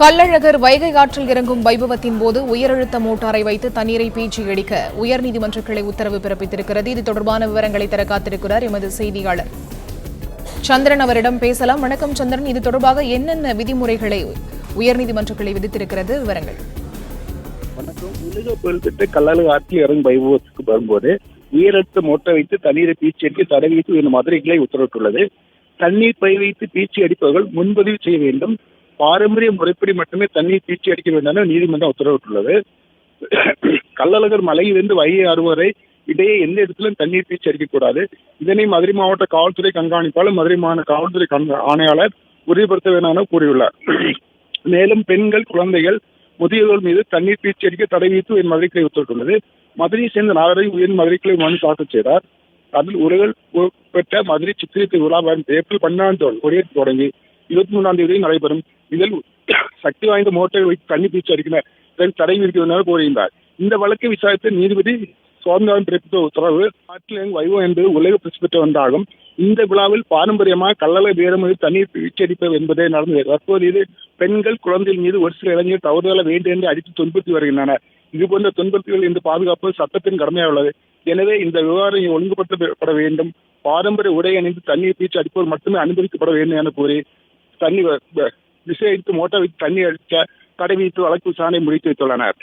கள்ளழகர் வைகை ஆற்றில் இறங்கும் வைபவத்தின் போது உயரழுத்த மோட்டாரை வைத்து தண்ணீரை பீச்சி அடிக்க உயர்நீதிமன்ற கிளை உத்தரவு பிறப்பித்திருக்கிறது. இது தொடர்பான விவரங்களை தர காத்திருக்கிறார் எமது செய்தியாளர் சந்திரன். அவரிடம் பேசலாம். வணக்கம் சந்திரன், இது தொடர்பாக என்னென்ன விதிமுறைகளை உயர்நீதிமன்ற கிளை விதித்திருக்கிறது? விவரங்கள். வணக்கம். உலக புகழ்பெற்ற கள்ளழகர் ஆற்றில் இறங்கும் வைபவத்துக்கு வரும்போது உயரழுத்த மோட்டார் வைத்து தண்ணீரை பீச்சி அடிக்க தடை விதித்து இந்த மதுரை கிளை உத்தரவிட்டுள்ளது. தண்ணீர் பை வைத்து பீச்சி அடிப்பவர்கள் முன்பதிவு செய்ய வேண்டும். பாரம்பரிய முறைப்படி மட்டுமே தண்ணீர் பீச்சி அடிக்க வேண்டும் என நீதிமன்றம் உத்தரவிட்டுள்ளது. கள்ளழகர் மலையிலிருந்து வைகை ஆறு வரை இடையே எந்த இடத்திலும் தண்ணீர் பீச்சி அடிக்கக்கூடாது. இதனை மதுரை மாவட்ட காவல்துறை கண்காணிப்பாளர், மதுரை மாவட்ட காவல்துறை ஆணையாளர் உறுதிப்படுத்த வேண்டும் என கூறியுள்ளார். மேலும் பெண்கள், குழந்தைகள், முதியோர்கள் மீது தண்ணீர் பீச்சி அடிக்க தடை விதித்து என் மதுரை கிளை உத்தரவிட்டுள்ளது. மதுரையை சேர்ந்த நாகரை உயர் மதுரை கிளை மனு தாக்கல் செய்தார். அதில் உலகில் புகழ்பெற்ற மதுரை சித்திரை திருவிழா ஏப்ரல் 12 தொடங்கி 23ஆம் தேதி நடைபெறும். இதில் சக்தி வாய்ந்த மோட்டார் வைத்து தண்ணீர் பீச்சி அடிக்கிற தடை விதிக்க கோரியிருந்தார். இந்த வழக்கை விசாரித்த நீதிபதி சுவாமிநாதன் பிறப்பித்த உத்தரவு ஆற்றில் வைபவம் என்பது உலக பிரசித்தி பெற்ற ஒன்றாகும். இந்த விழாவில் பாரம்பரியமாக கள்ளழகர் வீரம் மீது தண்ணீர் பீச்சி அடிப்பது என்பதே நடந்தது. தற்போது இது பெண்கள், குழந்தைகள் மீது ஒரு சில இளைஞர்கள் தவறுதல வேண்டும் என்று அடித்து துன்புறுத்தி வருகின்றனர். இதுபோன்ற துன்புறுத்தல்கள் இன்று பாதுகாப்பது சட்டத்தின் கடமையாக உள்ளது. எனவே இந்த விவகாரம் ஒழுங்குபடுத்தப்பட வேண்டும். பாரம்பரிய உடை அணிந்து தண்ணீர் பீச்சி அடிப்பவர் மட்டுமே அனுமதிக்கப்பட வேண்டும் என கூறி தண்ணீர் விசையடித்து மோட்டார் வைத்து தண்ணீர் அடிக்க தடை விதித்து வழக்கு விசாரணை முடித்து வைத்துள்ளனர்.